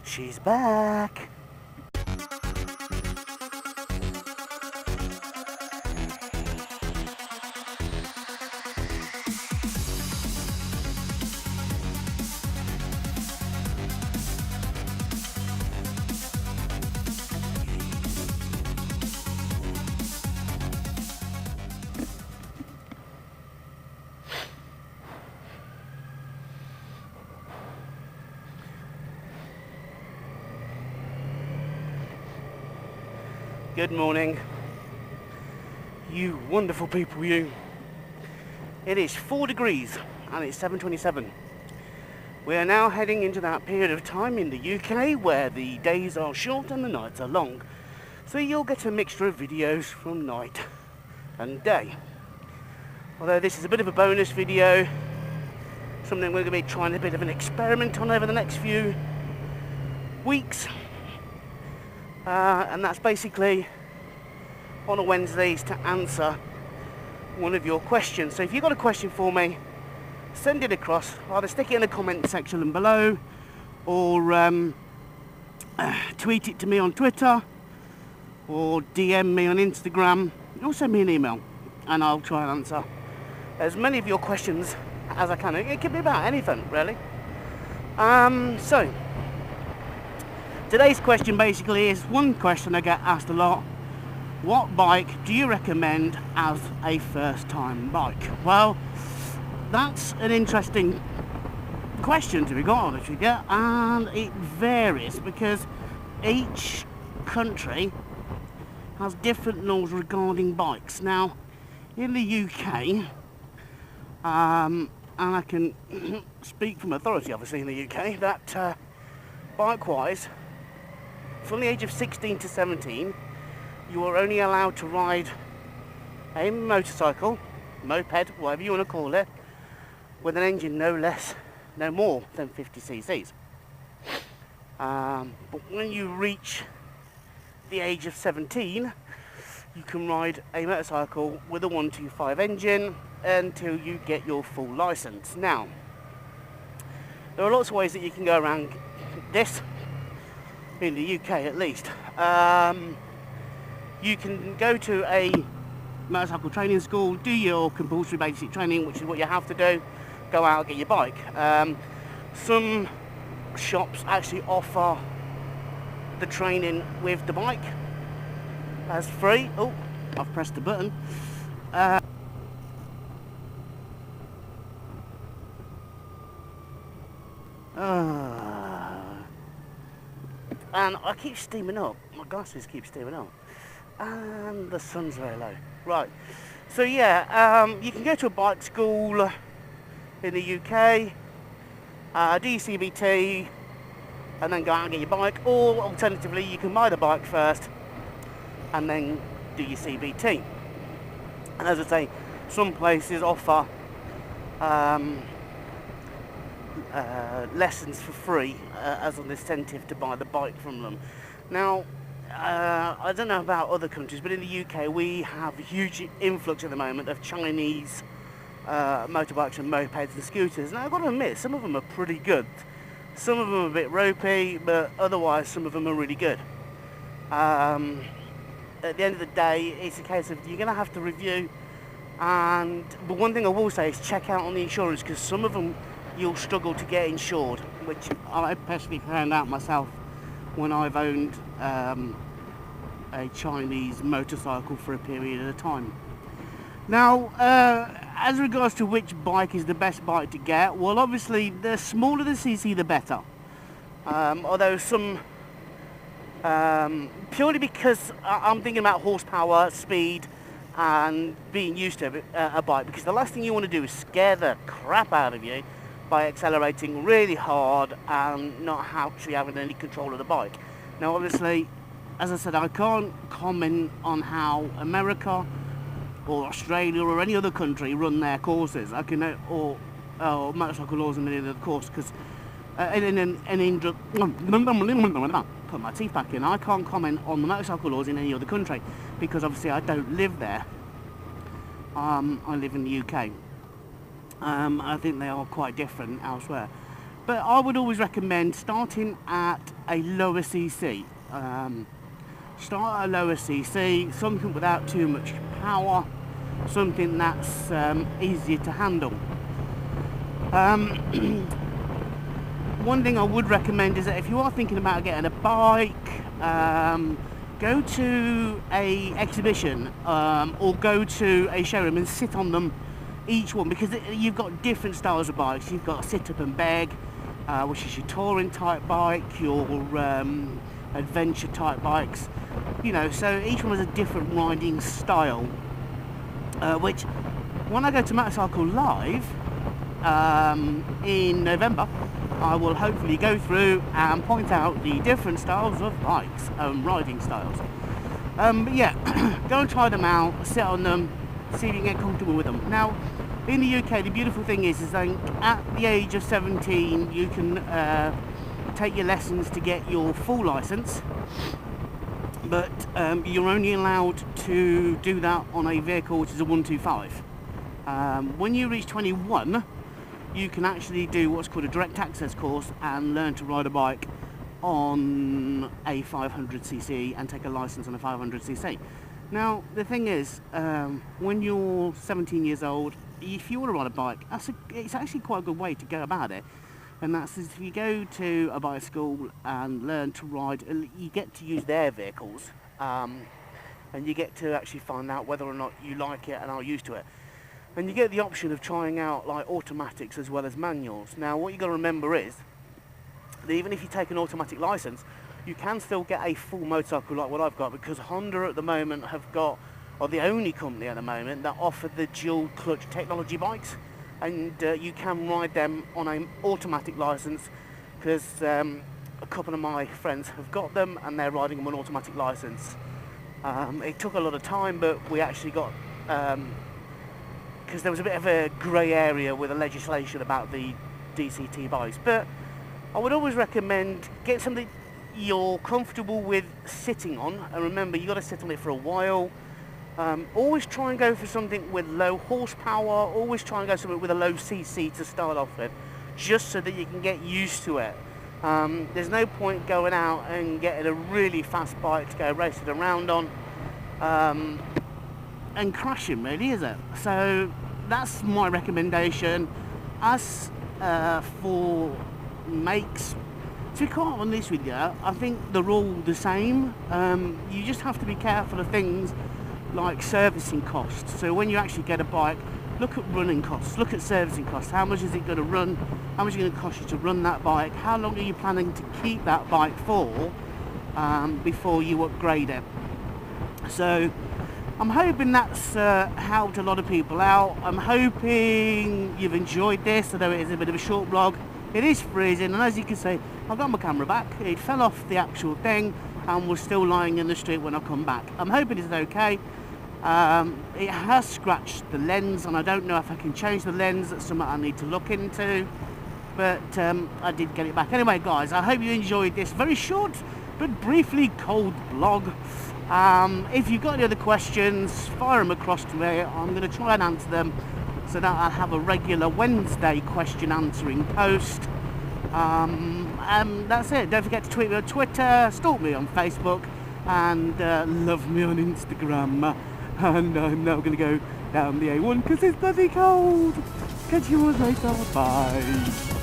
She's back. Good morning, you wonderful people, you. It is 4 degrees and it's 7:27. We are now heading into that period of time in the UK where the days are short and the nights are long. So you'll get a mixture of videos from night and day. Although this is a bit of a bonus video, something we're going to be trying a bit of an experiment on over the next few weeks. And that's basically on a Wednesdays to answer one of your questions. So if you've got a question for me, send it across. Either stick it in the comment section below or tweet it to me on Twitter or DM me on Instagram or send me an email and I'll try and answer as many of your questions as I can. It could be about anything really. So today's question basically is one question I get asked a lot. What bike do you recommend as a first time bike? Well, that's an interesting question to be quite honest with you, and it varies because each country has different laws regarding bikes. Now, in the UK, and I can speak from authority obviously in the UK, that bike-wise, from the age of 16 to 17, you are only allowed to ride a motorcycle, moped, whatever you want to call it, with an engine no more than 50 cc's. But when you reach the age of 17, you can ride a motorcycle with a 125 engine until you get your full license. Now, there are lots of ways that you can go around this, in the UK at least. You can go to a motorcycle training school, do your compulsory basic training, which is what you have to do, go out and get your bike. Some shops actually offer the training with the bike as free. Oh, I've pressed the button. And I keep steaming up, my glasses keep steaming up, and the sun's very low. Right, so yeah, you can go to a bike school in the UK, do your CBT, and then go out and get your bike, or alternatively, you can buy the bike first, and then do your CBT. And as I say, some places offer lessons for free as an incentive to buy the bike from them. Now, I don't know about other countries, but in the UK we have a huge influx at the moment of Chinese motorbikes and mopeds and scooters. Now I've got to admit, some of them are pretty good. Some of them are a bit ropey, but otherwise some of them are really good. At the end of the day, it's a case of you're going to have to review, but one thing I will say is check out on the insurance, because some of them you'll struggle to get insured, which I personally found out myself when I've owned a Chinese motorcycle for a period of time. Now, as regards to which bike is the best bike to get, well obviously the smaller the CC the better. Although some, purely because I'm thinking about horsepower, speed and being used to a bike, because the last thing you want to do is scare the crap out of you by accelerating really hard and not actually having any control of the bike. Now obviously, as I said, I can't comment on how America or Australia or any other country run their courses. I can or motorcycle laws in any other course, because put my teeth back in. I can't comment on the motorcycle laws in any other country because obviously I don't live there. I live in the UK. I think they are quite different elsewhere. But I would always recommend starting at a lower CC. Start at a lower CC, something without too much power, something that's easier to handle. One thing I would recommend is that if you are thinking about getting a bike, go to a exhibition or go to a showroom and sit on them, each one, because you've got different styles of bikes. You've got sit up and beg, which is your touring type bike, your adventure type bikes, you know, so each one has a different riding style, which when I go to Motorcycle Live in November, I will hopefully go through and point out the different styles of bikes, riding styles. But yeah, go and try them out, sit on them, see if you can get comfortable with them. Now, in the UK, the beautiful thing is that at the age of 17, you can take your lessons to get your full license, but you're only allowed to do that on a vehicle which is a 125. When you reach 21, you can actually do what's called a direct access course and learn to ride a bike on a 500cc and take a license on a 500cc. Now, the thing is, when you're 17 years old, if you want to ride a bike, it's actually quite a good way to go about it. And that's if you go to a bike school and learn to ride, you get to use their vehicles, and you get to actually find out whether or not you like it and are used to it. And you get the option of trying out like automatics as well as manuals. Now, what you got to remember is that even if you take an automatic license, you can still get a full motorcycle like what I've got, because Honda at the moment are the only company at the moment that offer the dual clutch technology bikes, and you can ride them on an automatic license, because a couple of my friends have got them and they're riding them on automatic license. It took a lot of time, but we actually got, because there was a bit of a grey area with the legislation about the DCT bikes. But I would always recommend get something you're comfortable with sitting on, and remember, you've got to sit on it for a while. Always try and go for something with low horsepower, always try and go something with a low CC to start off with, just so that you can get used to it. There's no point going out and getting a really fast bike to go racing around on and crashing, really, is it? So that's my recommendation. As for makes, to be quite honest with you, I think they're all the same. You just have to be careful of things like servicing costs. So when you actually get a bike, look at running costs, look at servicing costs. How much is it going to run? How much is it going to cost you to run that bike? How long are you planning to keep that bike for before you upgrade it? So I'm hoping that's helped a lot of people out. I'm hoping you've enjoyed this, although it is a bit of a short vlog. It is freezing, and as you can see, I've got my camera back. It fell off the actual thing and was still lying in the street when I come back. I'm hoping it's okay. It has scratched the lens, and I don't know if I can change the lens. That's something I need to look into, but I did get it back. Anyway, guys, I hope you enjoyed this very short but briefly cold vlog. If you've got any other questions, fire them across to me. I'm going to try and answer them so that I'll have a regular Wednesday question answering post. That's it. Don't forget to tweet me on Twitter, stalk me on Facebook, and love me on Instagram. And I'm now going to go down the A1 because it's bloody cold. Catch you all later. Bye.